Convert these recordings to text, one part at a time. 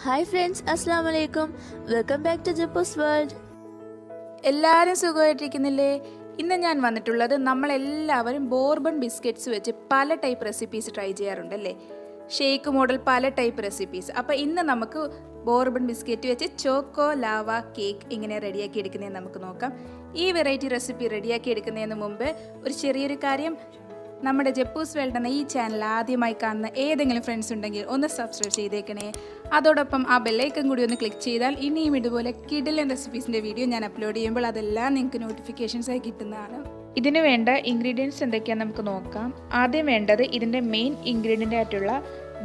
Hi friends, Assalamu alaikum. Welcome back to Jippo's World. എല്ലാവരും സുഖമായിട്ടിരിക്കുന്നില്ലേ? ഇന്ന് ഞാൻ വന്നിട്ടുള്ളത് നമ്മളെല്ലാവരും ബോർബൺ ബിസ്ക്കറ്റ്സ് വെച്ച് പല ടൈപ്പ് റെസിപ്പീസ് ട്രൈ ചെയ്യാറുണ്ടല്ലേ, ഷേക്ക് മോഡൽ പല ടൈപ്പ് റെസിപ്പീസ്. അപ്പോൾ ഇന്ന് നമുക്ക് ബോർബൺ ബിസ്ക്കറ്റ് വെച്ച് ചോക്കോ ലാവ കേക്ക് എങ്ങനെ റെഡിയാക്കി എടുക്കുന്നതെന്ന് നമുക്ക് നോക്കാം. ഈ വെറൈറ്റി റെസിപ്പി റെഡിയാക്കി എടുക്കുന്നതിന് മുമ്പ് ഒരു ചെറിയൊരു കാര്യം, നമ്മുടെ ജപ്പൂസ് വേൾഡ് എന്ന ഈ ചാനൽ ആദ്യമായി കാണുന്ന ഏതെങ്കിലും ഫ്രണ്ട്സ് ഉണ്ടെങ്കിൽ ഒന്ന് സബ്സ്ക്രൈബ് ചെയ്തേക്കണേ. അതോടൊപ്പം ആ ബെല്ലൈക്കൺ കൂടി ഒന്ന് ക്ലിക്ക് ചെയ്താൽ ഇനിയും ഇതുപോലെ കിടിലൻ റെസിപ്പീസിൻ്റെ വീഡിയോ ഞാൻ അപ്ലോഡ് ചെയ്യുമ്പോൾ അതെല്ലാം നിങ്ങൾക്ക് നോട്ടിഫിക്കേഷൻസായി കിട്ടുന്നതാണ്. ഇതിന് വേണ്ട ഇൻഗ്രീഡിയൻസ് എന്തൊക്കെയാണെന്ന് നമുക്ക് നോക്കാം. ആദ്യം വേണ്ടത് ഇതിൻ്റെ മെയിൻ ഇൻഗ്രീഡിയൻ്റ് ആയിട്ടുള്ള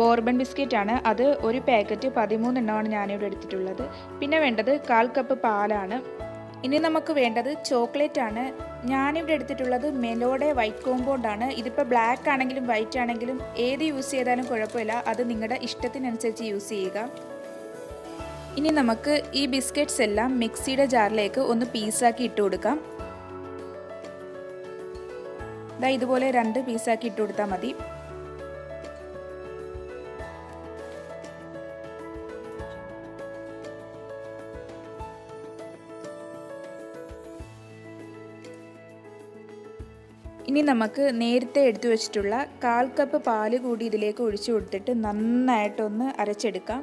ബോർബൺ ബിസ്ക്കറ്റ് ആണ്. അത് ഒരു പാക്കറ്റ് 13 എണ്ണമാണ് ഞാനിവിടെ എടുത്തിട്ടുള്ളത്. പിന്നെ വേണ്ടത് 1/4 കപ്പ് പാലാണ്. ഇനി നമുക്ക് വേണ്ടത് ചോക്ലേറ്റ് ആണ്. ഞാനിവിടെ എടുത്തിട്ടുള്ളത് മെലോഡെ വൈറ്റ് കോമ്പൗണ്ട് ആണ്. ഇതിപ്പോൾ ബ്ലാക്ക് ആണെങ്കിലും വൈറ്റ് ആണെങ്കിലും ഏത് യൂസ് ചെയ്താലും കുഴപ്പമില്ല, അത് നിങ്ങളുടെ ഇഷ്ടത്തിനനുസരിച്ച് യൂസ് ചെയ്യുക. ഇനി നമുക്ക് ഈ ബിസ്ക്കറ്റ്സ് എല്ലാം മിക്സിയുടെ ജാറിലേക്ക് ഒന്ന് പീസാക്കി ഇട്ട് കൊടുക്കാം. ഇതുപോലെ 2 പീസാക്കി ഇട്ട് കൊടുത്താൽ മതി. ഇനി നമുക്ക് നേരത്തെ എടുത്തു വെച്ചിട്ടുള്ള 1/4 കപ്പ് പാല് കൂടി ഇതിലേക്ക് ഒഴിച്ചു കൊടുത്തിട്ട് നന്നായിട്ടൊന്ന് അരച്ചെടുക്കാം.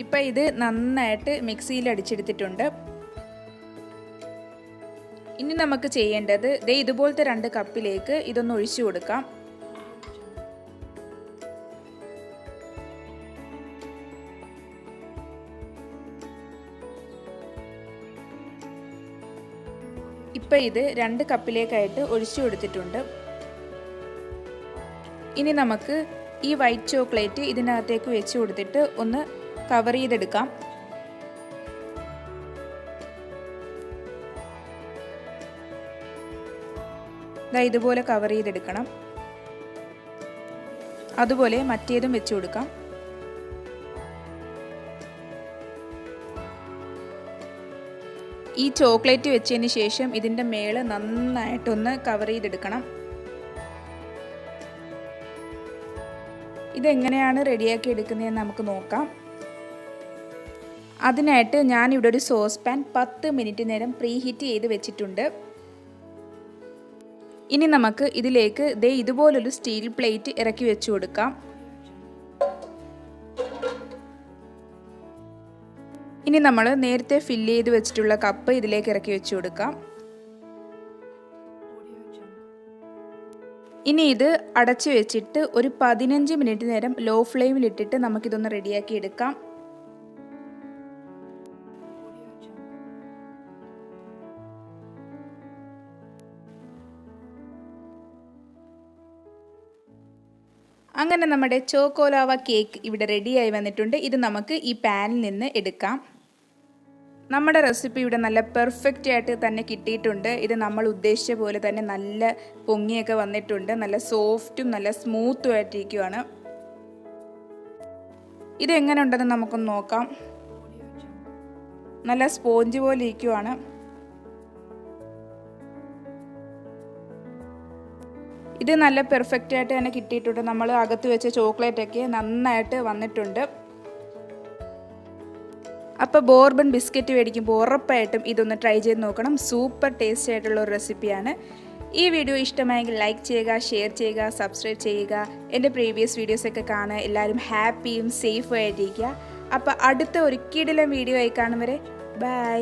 ഇപ്പം ഇത് നന്നായിട്ട് മിക്സിയിൽ അടിച്ചെടുത്തിട്ടുണ്ട്. ഇനി നമുക്ക് ചെയ്യേണ്ടത് ഇതുപോലത്തെ 2 കപ്പിലേക്ക് ഇതൊന്ന് ഒഴിച്ചു കൊടുക്കാം. ഇപ്പം ഇത് 2 കപ്പിലേക്കായിട്ട് ഒഴിച്ചു കൊടുത്തിട്ടുണ്ട്. ഇനി നമുക്ക് ഈ വൈറ്റ് ചോക്ലേറ്റ് ഇതിനകത്തേക്ക് വെച്ച് കൊടുത്തിട്ട് ഒന്ന് കവർ ചെയ്തെടുക്കാം. ഇതുപോലെ കവർ ചെയ്തെടുക്കണം. അതുപോലെ മറ്റേതും വെച്ച് കൊടുക്കാം. ഈ ചോക്ലേറ്റ് വെച്ചതിന് ശേഷം ഇതിൻ്റെ മേലെ നന്നായിട്ടൊന്ന് കവർ ചെയ്തെടുക്കണം. ഇതെങ്ങനെയാണ് റെഡിയാക്കി എടുക്കുന്നതെന്ന് നമുക്ക് നോക്കാം. അതിനായിട്ട് ഞാനിവിടെ ഒരു സോസ് പാൻ 10 മിനിറ്റ് നേരം പ്രീ ഹീറ്റ് ചെയ്ത് വെച്ചിട്ടുണ്ട്. ഇനി നമുക്ക് ഇതിലേക്ക് ഇതുപോലൊരു സ്റ്റീൽ പ്ലേറ്റ് ഇറക്കി വെച്ച് കൊടുക്കാം. ഇനി നമ്മൾ നേരത്തെ ഫില്ല് ചെയ്ത് വെച്ചിട്ടുള്ള കപ്പ് ഇതിലേക്ക് ഇറക്കി വെച്ച് കൊടുക്കാം. ഇനി ഇത് അടച്ചു വെച്ചിട്ട് ഒരു 15 മിനിറ്റ് നേരം ലോ ഫ്ലെയിമിലിട്ടിട്ട് നമുക്കിതൊന്ന് റെഡിയാക്കി എടുക്കാം. അങ്ങനെ നമ്മുടെ ചോക്കോലാവ കേക്ക് ഇവിടെ റെഡിയായി വന്നിട്ടുണ്ട്. ഇത് നമുക്ക് ഈ പാനിൽ നിന്ന് എടുക്കാം. നമ്മുടെ റെസിപ്പി ഇവിടെ നല്ല പെർഫെക്റ്റ് ആയിട്ട് തന്നെ കിട്ടിയിട്ടുണ്ട്. ഇത് നമ്മൾ ഉദ്ദേശിച്ച പോലെ തന്നെ നല്ല പൊങ്ങിയൊക്കെ വന്നിട്ടുണ്ട്. നല്ല സോഫ്റ്റും നല്ല സ്മൂത്തും ആയിട്ടിരിക്കുകയാണ്. ഇതെങ്ങനെ ഉണ്ടെന്ന് നമുക്കൊന്ന് നോക്കാം. നല്ല സ്പോഞ്ച് പോലെ ഇരിക്കുവാണ്. ഇത് നല്ല പെർഫെക്റ്റ് ആയിട്ട് തന്നെ കിട്ടിയിട്ടുണ്ട്. നമ്മൾ അകത്ത് വെച്ച ചോക്ലേറ്റൊക്കെ നന്നായിട്ട് വന്നിട്ടുണ്ട്. അപ്പോൾ ബോർബൺ ബിസ്ക്കറ്റ് മേടിക്കുമ്പോൾ ഉറപ്പായിട്ടും ഇതൊന്ന് ട്രൈ ചെയ്ത് നോക്കണം. സൂപ്പർ ടേസ്റ്റി ആയിട്ടുള്ള ഒരു റെസിപ്പിയാണ്. ഈ വീഡിയോ ഇഷ്ടമായെങ്കിൽ ലൈക്ക് ചെയ്യുക, ഷെയർ ചെയ്യുക, സബ്സ്ക്രൈബ് ചെയ്യുക. എൻ്റെ പ്രീവിയസ് വീഡിയോസൊക്കെ കാണുക. എല്ലാവരും ഹാപ്പിയും സേഫും ആയിട്ടിരിക്കുക. അപ്പോൾ അടുത്ത ഒരു കിടിലൻ വീഡിയോ ആയി കാണും വരെ ബൈ.